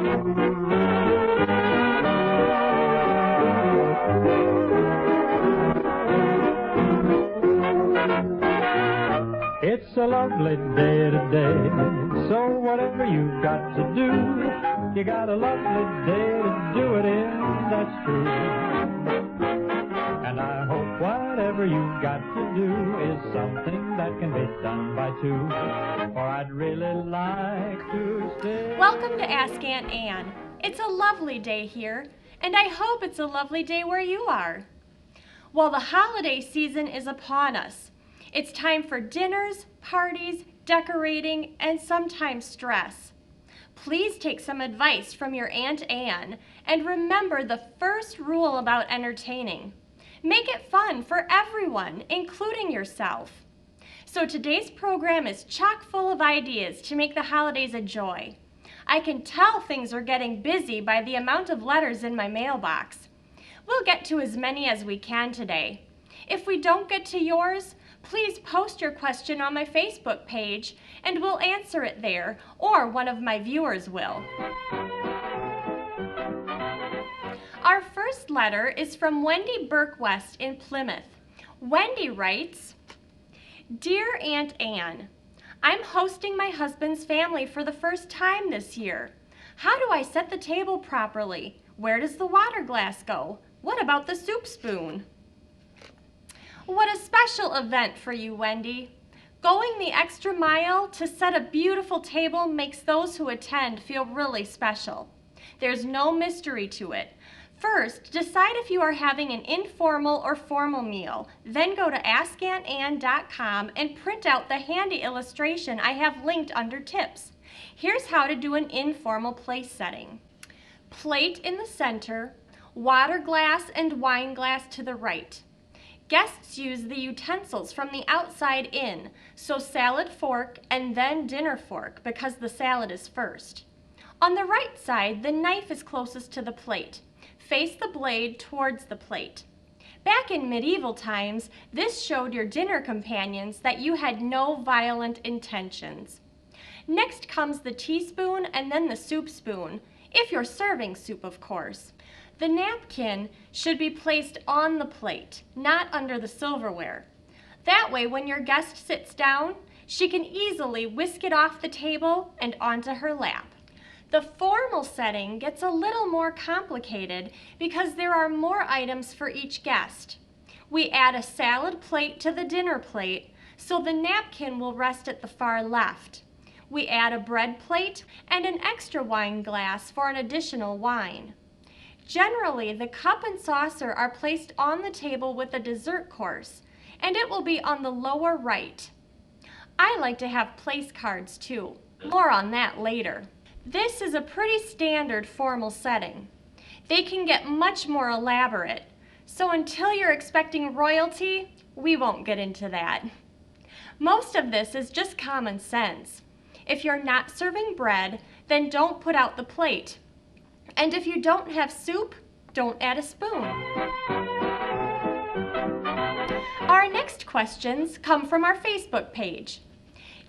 It's a lovely day today, so whatever you've got to do, you got a lovely day to do it in, that's true. And I hope whatever you've got to do is something that can be done by two, for I'd really like to stay. Welcome to Ask Aunt Ann. It's a lovely day here, and I hope it's a lovely day where you are. Well, the holiday season is upon us. It's time for dinners, parties, decorating, and sometimes stress. Please take some advice from your Aunt Ann and remember the first rule about entertaining. Make it fun for everyone, including yourself. So today's program is chock full of ideas to make the holidays a joy. I can tell things are getting busy by the amount of letters in my mailbox. We'll get to as many as we can today. If we don't get to yours, please post your question on my Facebook page and we'll answer it there, or one of my viewers will. Our first letter is from Wendy Burkwest in Plymouth. Wendy writes, Dear Aunt Ann, I'm hosting my husband's family for the first time this year. How do I set the table properly? Where does the water glass go? What about the soup spoon? What a special event for you, Wendy. Going the extra mile to set a beautiful table makes those who attend feel really special. There's no mystery to it. First, decide if you are having an informal or formal meal. Then go to AskAuntAnn.com and print out the handy illustration I have linked under tips. Here's how to do an informal place setting. Plate in the center, water glass and wine glass to the right. Guests use the utensils from the outside in, so salad fork and then dinner fork because the salad is first. On the right side, the knife is closest to the plate. Face the blade towards the plate. Back in medieval times, this showed your dinner companions that you had no violent intentions. Next comes the teaspoon and then the soup spoon, if you're serving soup, of course. The napkin should be placed on the plate, not under the silverware. That way, when your guest sits down, she can easily whisk it off the table and onto her lap. The formal setting gets a little more complicated because there are more items for each guest. We add a salad plate to the dinner plate, so the napkin will rest at the far left. We add a bread plate and an extra wine glass for an additional wine. Generally, the cup and saucer are placed on the table with the dessert course, and it will be on the lower right. I like to have place cards too. More on that later. This is a pretty standard formal setting. They can get much more elaborate, so until you're expecting royalty, we won't get into that. Most of this is just common sense. If you're not serving bread, then don't put out the plate. And if you don't have soup, don't add a spoon. Our next questions come from our Facebook page.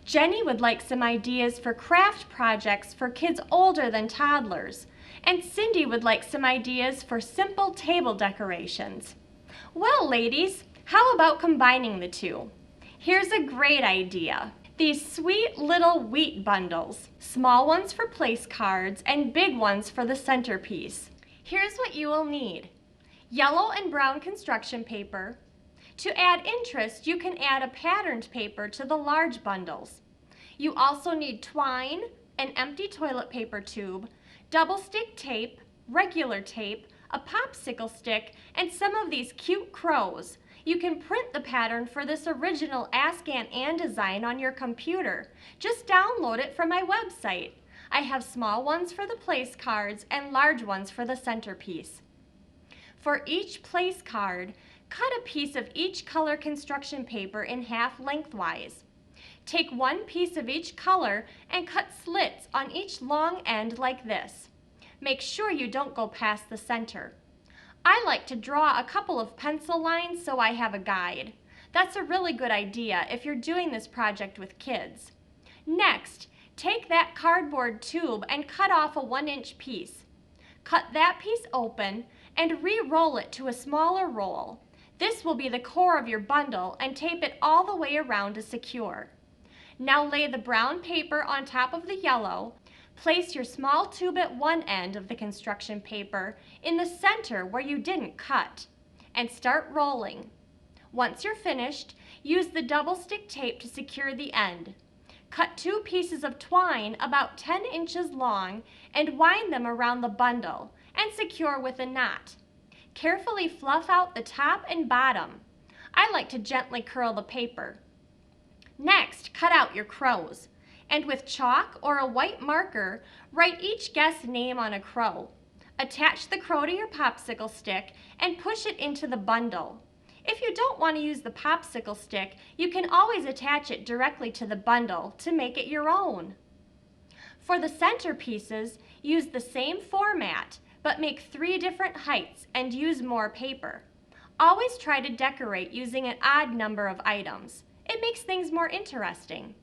Jenny would like some ideas for craft projects for kids older than toddlers, and Cindy would like some ideas for simple table decorations. Well, ladies, how about combining the two? Here's a great idea. These sweet little wheat bundles, small ones for place cards and big ones for the centerpiece. Here's what you will need. Yellow and brown construction paper. To add interest, you can add a patterned paper to the large bundles. You also need twine, an empty toilet paper tube, double stick tape, regular tape, a popsicle stick, and some of these cute crows. You can print the pattern for this original Ask Aunt Ann design on your computer. Just download it from my website. I have small ones for the place cards and large ones for the centerpiece. For each place card, cut a piece of each color construction paper in half lengthwise. Take one piece of each color and cut slits on each long end like this. Make sure you don't go past the center. I like to draw a couple of pencil lines so I have a guide. That's a really good idea if you're doing this project with kids. Next, Take that cardboard tube and cut off a 1-inch piece. Cut that piece open and re-roll it to a smaller roll. This will be the core of your bundle, and tape it all the way around to secure. Now lay the brown paper on top of the yellow. Place your small tube at one end of the construction paper in the center where you didn't cut, and start rolling. Once you're finished, use the double stick tape to secure the end. Cut 2 pieces of twine about 10 inches long and wind them around the bundle and secure with a knot. Carefully fluff out the top and bottom. I like to gently curl the paper. Next, cut out your crows, and with chalk or a white marker, write each guest's name on a crow. Attach the crow to your popsicle stick and push it into the bundle. If you don't want to use the popsicle stick, you can always attach it directly to the bundle to make it your own. For the centerpieces, use the same format, but make 3 different heights and use more paper. Always try to decorate using an odd number of items. It makes things more interesting.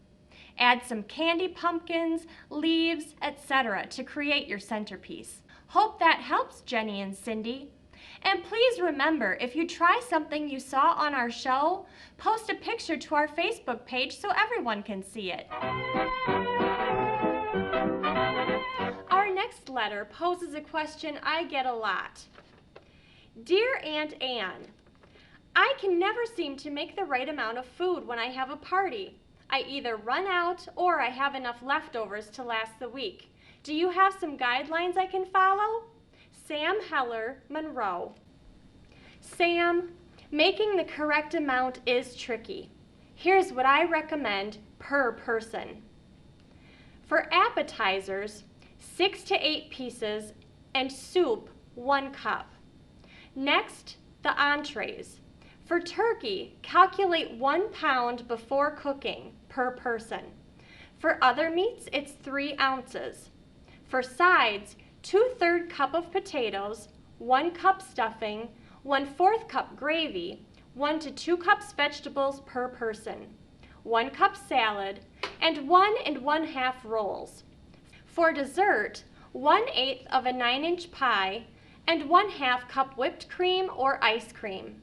Add some candy pumpkins, leaves, etc. to create your centerpiece. Hope that helps, Jenny and Cindy. And please remember, if you try something you saw on our show, post a picture to our Facebook page so everyone can see it. Our next letter poses a question I get a lot. Dear Aunt Anne, I can never seem to make the right amount of food when I have a party. I either run out or I have enough leftovers to last the week. Do you have some guidelines I can follow? Sam Heller, Monroe. Sam, making the correct amount is tricky. Here's what I recommend per person. For appetizers, 6 to 8 pieces, and soup, 1 cup. Next, the entrees. For turkey, calculate 1 pound before cooking per person. For other meats, it's 3 ounces. For sides, 2/3 cup of potatoes, 1 cup stuffing, 1/4 cup gravy, 1 to 2 cups vegetables per person, 1 cup salad, and 1 1/2 rolls. For dessert, 1/8 of a 9-inch pie and 1/2 cup whipped cream or ice cream.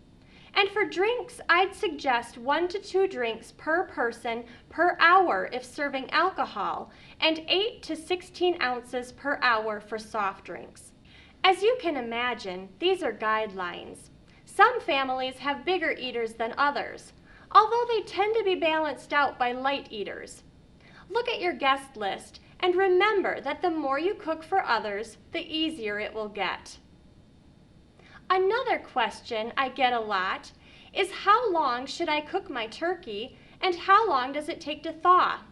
And for drinks, I'd suggest 1 to 2 drinks per person per hour if serving alcohol, and 8 to 16 ounces per hour for soft drinks. As you can imagine, these are guidelines. Some families have bigger eaters than others, although they tend to be balanced out by light eaters. Look at your guest list and remember that the more you cook for others, the easier it will get. Another question I get a lot is how long should I cook my turkey and how long does it take to thaw?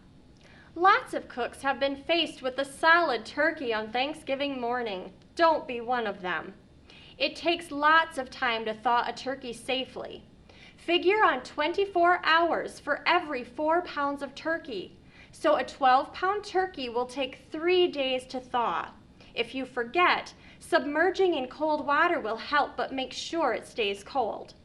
Lots of cooks have been faced with a solid turkey on Thanksgiving morning. Don't be one of them. It takes lots of time to thaw a turkey safely. Figure on 24 hours for every 4 pounds of turkey. So a 12-pound turkey will take 3 days to thaw. If you forget, submerging in cold water will help, but make sure it stays cold.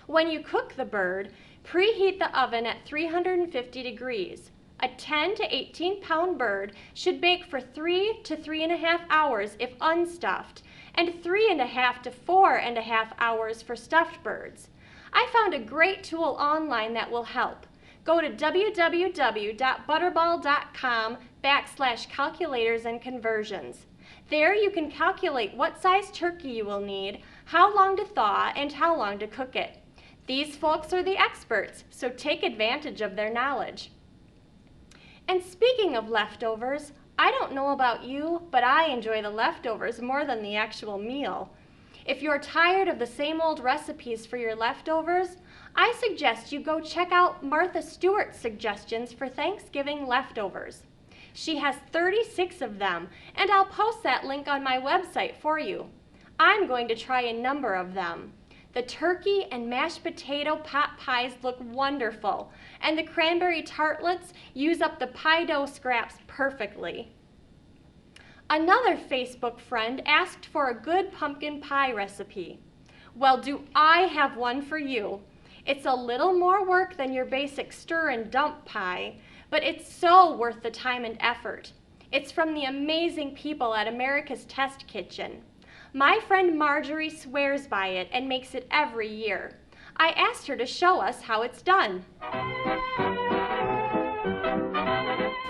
When you cook the bird, preheat the oven at 350 degrees. A 10 to 18-pound bird should bake for 3 to 3.5 hours if unstuffed, and 3.5 to 4.5 hours for stuffed birds. I found a great tool online that will help. Go to www.butterball.com/calculators and conversions. There you can calculate what size turkey you will need, how long to thaw, and how long to cook it. These folks are the experts, so take advantage of their knowledge. And speaking of leftovers, I don't know about you, but I enjoy the leftovers more than the actual meal. If you're tired of the same old recipes for your leftovers, I suggest you go check out Martha Stewart's suggestions for Thanksgiving leftovers. She has 36 of them, and I'll post that link on my website for you. I'm going to try a number of them. The turkey and mashed potato pot pies look wonderful, and the cranberry tartlets use up the pie dough scraps perfectly. Another Facebook friend asked for a good pumpkin pie recipe. Well, do I have one for you. It's a little more work than your basic stir and dump pie, but it's so worth the time and effort. It's from the amazing people at America's Test Kitchen. My friend Marjorie swears by it and makes it every year. I asked her to show us how it's done.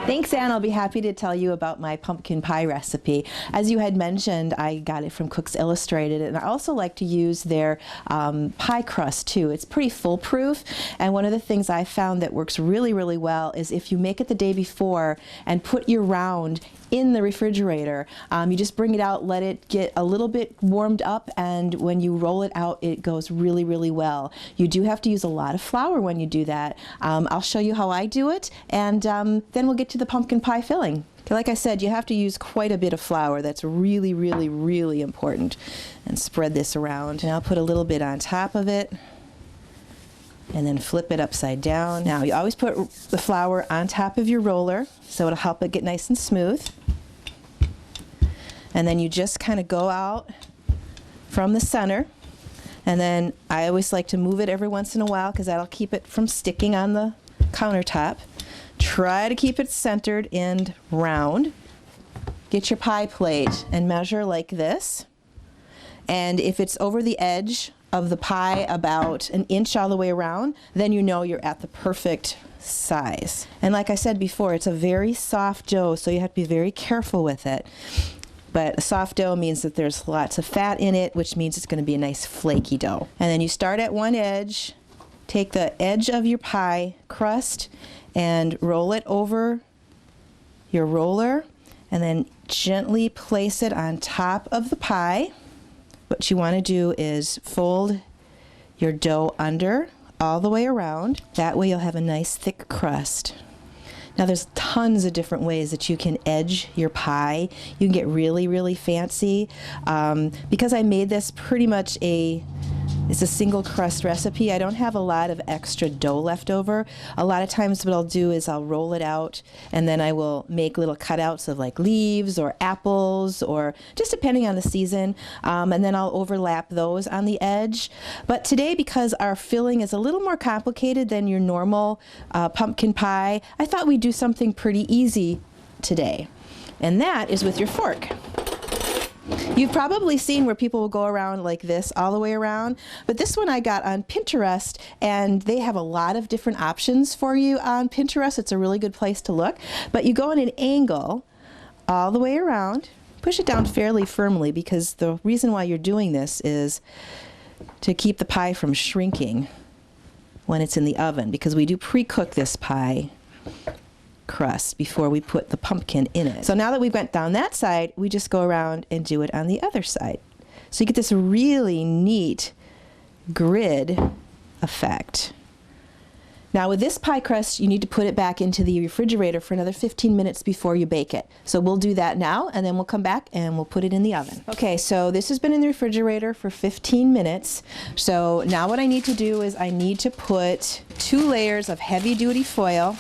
Thanks, Anne. I'll be happy to tell you about my pumpkin pie recipe. As you had mentioned, I got it from Cooks Illustrated, and I also like to use their pie crust too. It's pretty foolproof, and one of the things I found that works really, really well is if you make it the day before and put your round in the refrigerator. You just bring it out, let it get a little bit warmed up, and when you roll it out, it goes really, really well. You do have to use a lot of flour when you do that. I'll show you how I do it, and then we'll get to the pumpkin pie filling. Okay, like I said, you have to use quite a bit of flour. That's really, really, really important. And spread this around. And I'll put a little bit on top of it, and then flip it upside down. Now, you always put the flour on top of your roller, so it'll help it get nice and smooth. And then you just kind of go out from the center, and then I always like to move it every once in a while because that'll keep it from sticking on the countertop. Try to keep it centered and round. Get your pie plate and measure like this. And if it's over the edge of the pie about an inch all the way around, then you know you're at the perfect size. And like I said before, it's a very soft dough, so you have to be very careful with it. But a soft dough means that there's lots of fat in it, which means it's going to be a nice flaky dough. And then you start at one edge, take the edge of your pie crust and roll it over your roller, and then gently place it on top of the pie. What you want to do is fold your dough under all the way around. That way you'll have a nice thick crust. Now there's tons of different ways that you can edge your pie. You can get really, really fancy. Because I made this pretty much it's a single crust recipe, I don't have a lot of extra dough left over. A lot of times what I'll do is I'll roll it out, and then I will make little cutouts of like leaves or apples, or just depending on the season, and then I'll overlap those on the edge. But today, because our filling is a little more complicated than your normal pumpkin pie, I thought we'd do something pretty easy today, and that is with your fork. You've probably seen where people will go around like this all the way around, but this one I got on Pinterest, and they have a lot of different options for you on Pinterest. It's a really good place to look. But you go in an angle all the way around, push it down fairly firmly, because the reason why you're doing this is to keep the pie from shrinking when it's in the oven, because we do pre-cook this pie crust before we put the pumpkin in it. So now that we've went down that side, we just go around and do it on the other side. So you get this really neat grid effect. Now with this pie crust, you need to put it back into the refrigerator for another 15 minutes before you bake it. So we'll do that now, and then we'll come back and we'll put it in the oven. Okay, so this has been in the refrigerator for 15 minutes. So now what I need to do is I need to put 2 layers of heavy duty foil.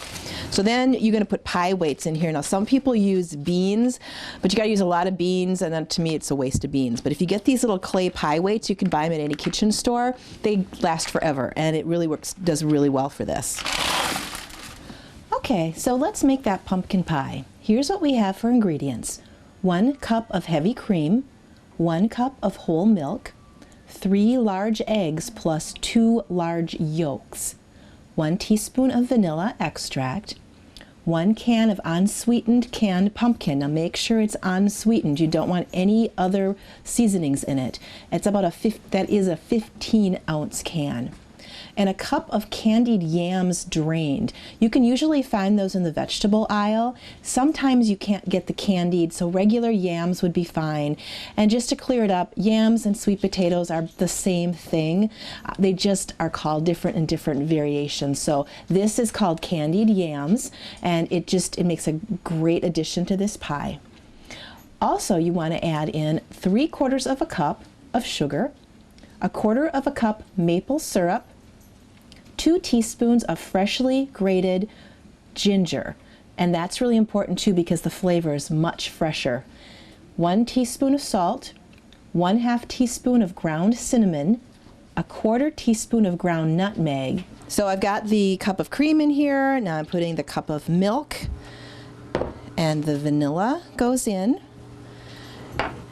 So then you're going to put pie weights in here. Now some people use beans, but you got to use a lot of beans, and then to me it's a waste of beans. But if you get these little clay pie weights, you can buy them at any kitchen store. They last forever, and it really does really well for this. Okay, so let's make that pumpkin pie. Here's what we have for ingredients. 1 cup of heavy cream, 1 cup of whole milk, 3 large eggs plus 2 large yolks, 1 teaspoon of vanilla extract, 1 can of unsweetened canned pumpkin. Now make sure it's unsweetened. You don't want any other seasonings in it. It's about that is a 15-ounce can. And a cup of candied yams drained. You can usually find those in the vegetable aisle. Sometimes you can't get the candied, so regular yams would be fine. And just to clear it up, yams and sweet potatoes are the same thing. They just are called different in different variations. So this is called candied yams, and it makes a great addition to this pie. Also, you want to add in 3/4 of a cup of sugar, 1/4 cup maple syrup, 2 teaspoons of freshly grated ginger, and that's really important too because the flavor is much fresher. 1 teaspoon of salt, 1/2 teaspoon of ground cinnamon, a 1/4 teaspoon of ground nutmeg. So I've got the cup of cream in here. Now I'm putting the cup of milk, and the vanilla goes in.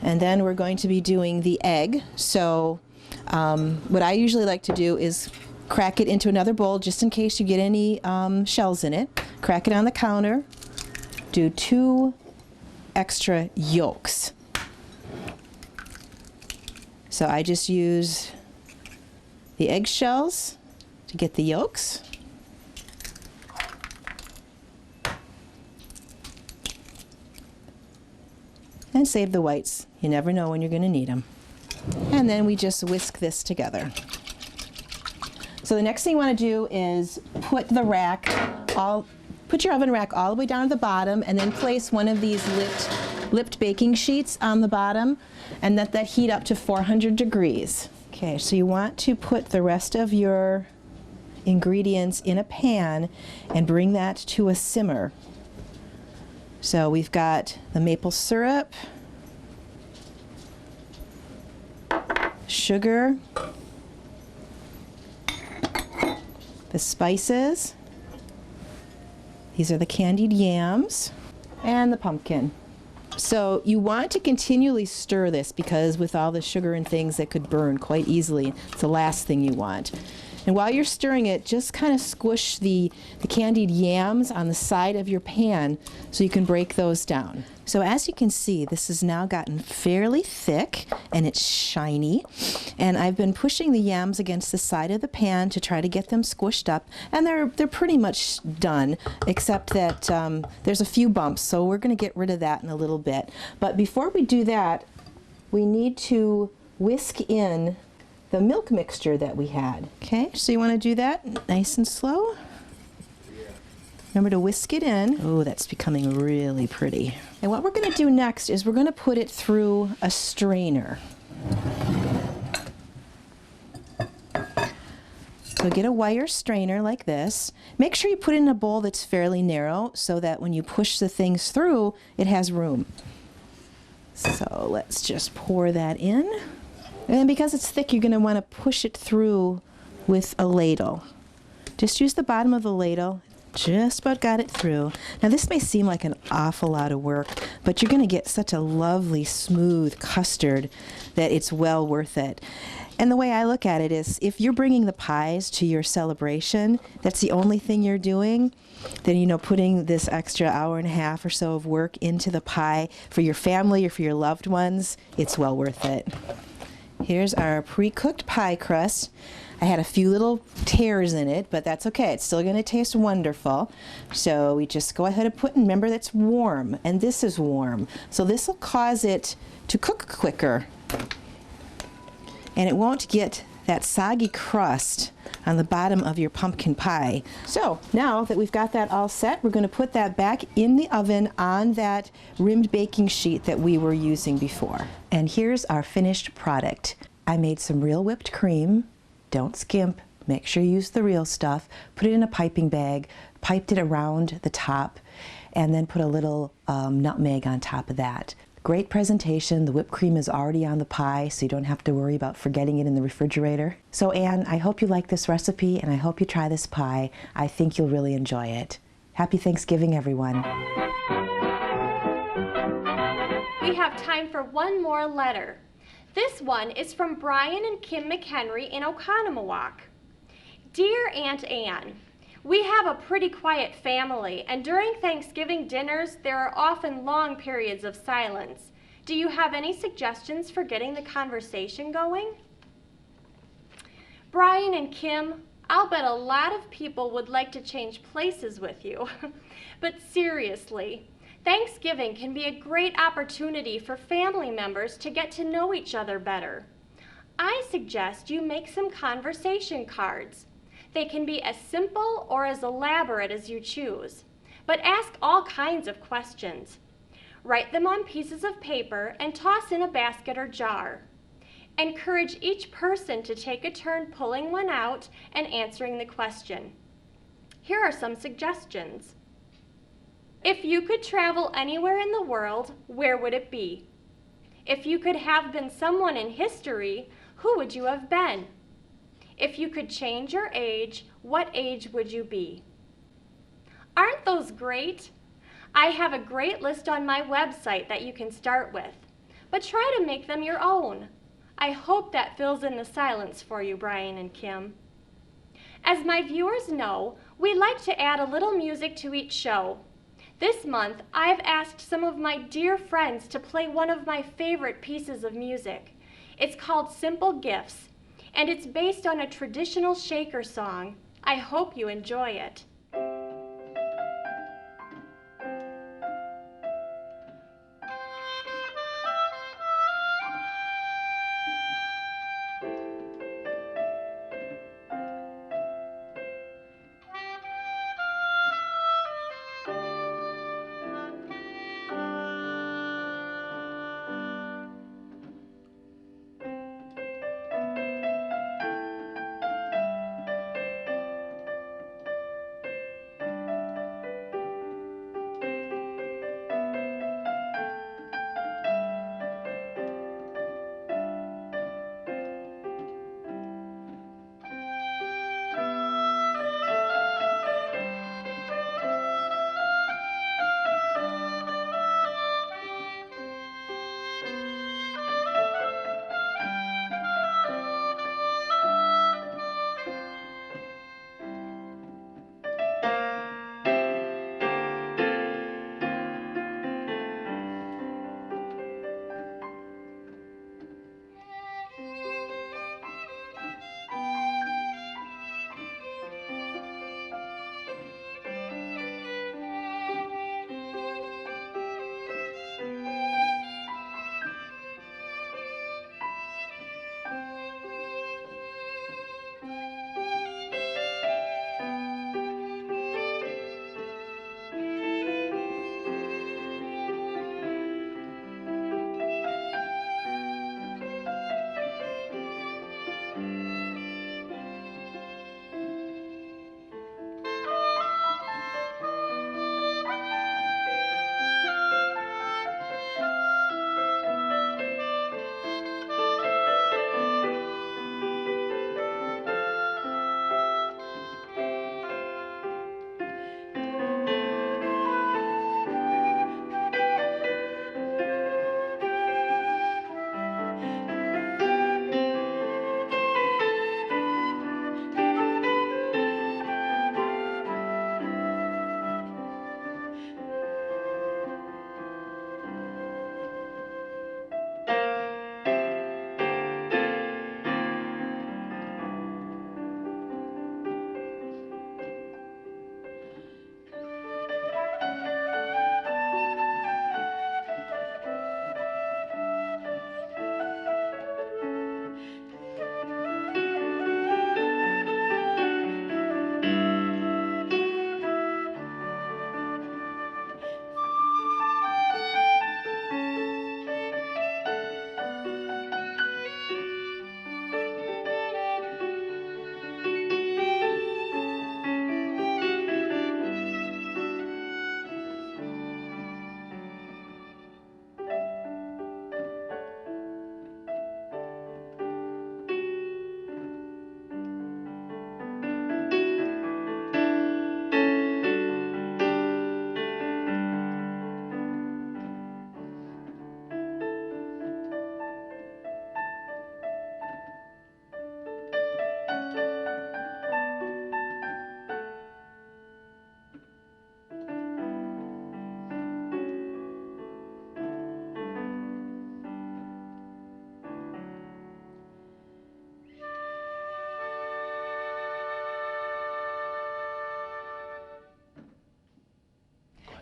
And then we're going to be doing the egg. So what I usually like to do is crack it into another bowl just in case you get any shells in it. Crack it on the counter. Do 2 extra yolks. So I just use the eggshells to get the yolks. And save the whites. You never know when you're going to need them. And then we just whisk this together. So the next thing you want to do is put your oven rack all the way down to the bottom, and then place one of these lipped baking sheets on the bottom, and let that heat up to 400 degrees. Okay, so you want to put the rest of your ingredients in a pan and bring that to a simmer. So we've got the maple syrup, sugar, the spices, these are the candied yams, and the pumpkin. So you want to continually stir this because with all the sugar and things that could burn quite easily, it's the last thing you want. And while you're stirring it, just kind of squish the candied yams on the side of your pan so you can break those down. So as you can see, this has now gotten fairly thick and it's shiny. And I've been pushing the yams against the side of the pan to try to get them squished up. And they're pretty much done, except that there's a few bumps. So we're going to get rid of that in a little bit. But before we do that, we need to whisk in the milk mixture that we had. Okay, so you want to do that nice and slow. Remember to whisk it in. Oh, that's becoming really pretty. And what we're going to do next is we're going to put it through a strainer. So get a wire strainer like this. Make sure you put it in a bowl that's fairly narrow so that when you push the things through, it has room. So let's just pour that in. And then because it's thick, you're going to want to push it through with a ladle. Just use the bottom of the ladle. Just about got it through. Now this may seem like an awful lot of work, but you're going to get such a lovely, smooth custard that it's well worth it. And the way I look at it is, if you're bringing the pies to your celebration, that's the only thing you're doing, then, you know, putting this extra hour and a half or so of work into the pie for your family or for your loved ones, it's well worth it. Here's our pre-cooked pie crust. I had a few little tears in it, but that's okay. It's still going to taste wonderful. So we just go ahead and put, and remember that's warm, and this is warm. So this will cause it to cook quicker. And it won't get that soggy crust on the bottom of your pumpkin pie. So now that we've got that all set, we're going to put that back in the oven on that rimmed baking sheet that we were using before. And here's our finished product. I made some real whipped cream. Don't skimp. Make sure you use the real stuff. Put it in a piping bag, piped it around the top, and then put a little nutmeg on top of that. Great presentation. The whipped cream is already on the pie, so you don't have to worry about forgetting it in the refrigerator. So Anne, I hope you like this recipe, and I hope you try this pie. I think you'll really enjoy it. Happy Thanksgiving, everyone. We have time for one more letter. This one is from Brian and Kim McHenry in Oconomowoc. Dear Aunt Anne, we have a pretty quiet family, and during Thanksgiving dinners, there are often long periods of silence. Do you have any suggestions for getting the conversation going? Brian and Kim, I'll bet a lot of people would like to change places with you. But seriously, Thanksgiving can be a great opportunity for family members to get to know each other better. I suggest you make some conversation cards. They can be as simple or as elaborate as you choose, but ask all kinds of questions. Write them on pieces of paper and toss in a basket or jar. Encourage each person to take a turn pulling one out and answering the question. Here are some suggestions. If you could travel anywhere in the world, where would it be? If you could have been someone in history, who would you have been? If you could change your age, what age would you be? Aren't those great? I have a great list on my website that you can start with, but try to make them your own. I hope that fills in the silence for you, Brian and Kim. As my viewers know, we like to add a little music to each show. This month, I've asked some of my dear friends to play one of my favorite pieces of music. It's called Simple Gifts, and it's based on a traditional Shaker song. I hope you enjoy it.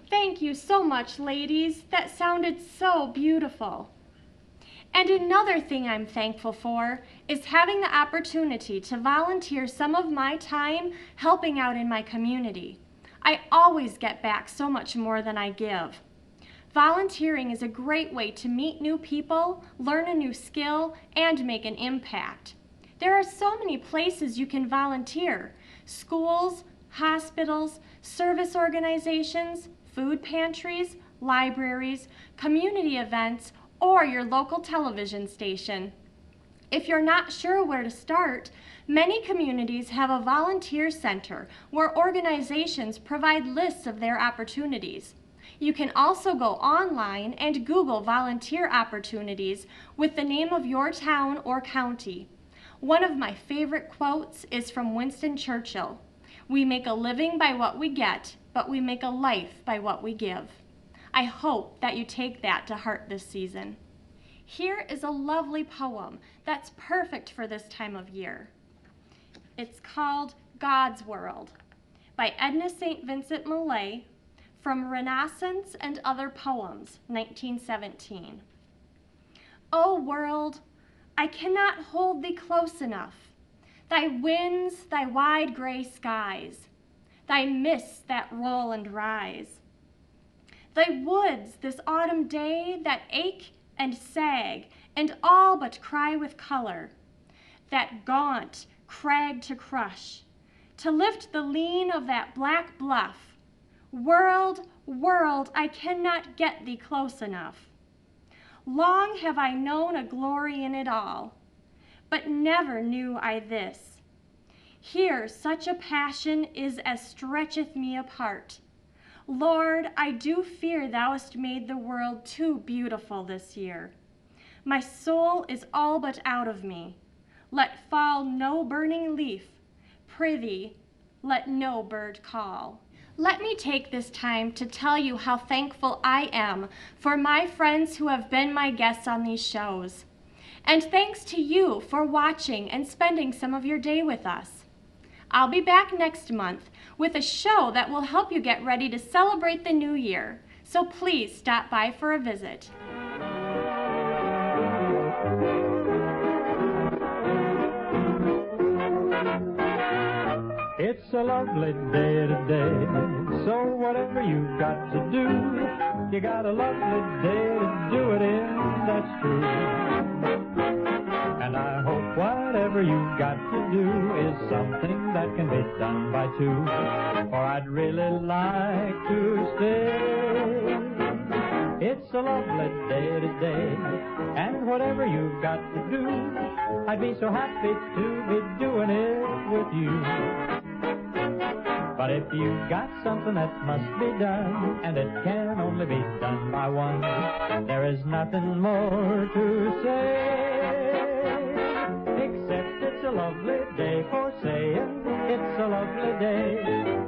Thank you so much, ladies. That sounded so beautiful. And another thing I'm thankful for is having the opportunity to volunteer some of my time helping out in my community. I always get back so much more than I give. Volunteering is a great way to meet new people, learn a new skill, and make an impact. There are so many places you can volunteer: schools, hospitals, service organizations, food pantries, libraries, community events, or your local television station. If you're not sure where to start, many communities have a volunteer center where organizations provide lists of their opportunities. You can also go online and Google volunteer opportunities with the name of your town or county. One of my favorite quotes is from Winston Churchill. "We make a living by what we get, but we make a life by what we give." I hope that you take that to heart this season. Here is a lovely poem that's perfect for this time of year. It's called God's World by Edna St. Vincent Millay from Renaissance and Other Poems, 1917. O world, I cannot hold thee close enough. Thy winds, thy wide gray skies, thy mists that roll and rise, thy woods this autumn day that ache and sag and all but cry with color, that gaunt crag to crush, to lift the lean of that black bluff. World, world, I cannot get thee close enough. Long have I known a glory in it all, but never knew I this. Here such a passion is as stretcheth me apart. Lord, I do fear thou hast made the world too beautiful this year. My soul is all but out of me. Let fall no burning leaf. Prithee, let no bird call. Let me take this time to tell you how thankful I am for my friends who have been my guests on these shows. And thanks to you for watching and spending some of your day with us. I'll be back next month with a show that will help you get ready to celebrate the new year. So please stop by for a visit. It's a lovely day today, so whatever you've got to do, you got a lovely day to do it in, that's true. And I hope whatever you've got to do is something that can be done by two, for I'd really like to stay. It's a lovely day today, and whatever you've got to do, I'd be so happy to be doing it with you. But if you've got something that must be done, and it can only be done by one, there is nothing more to say, except it's a lovely day for saying it's a lovely day.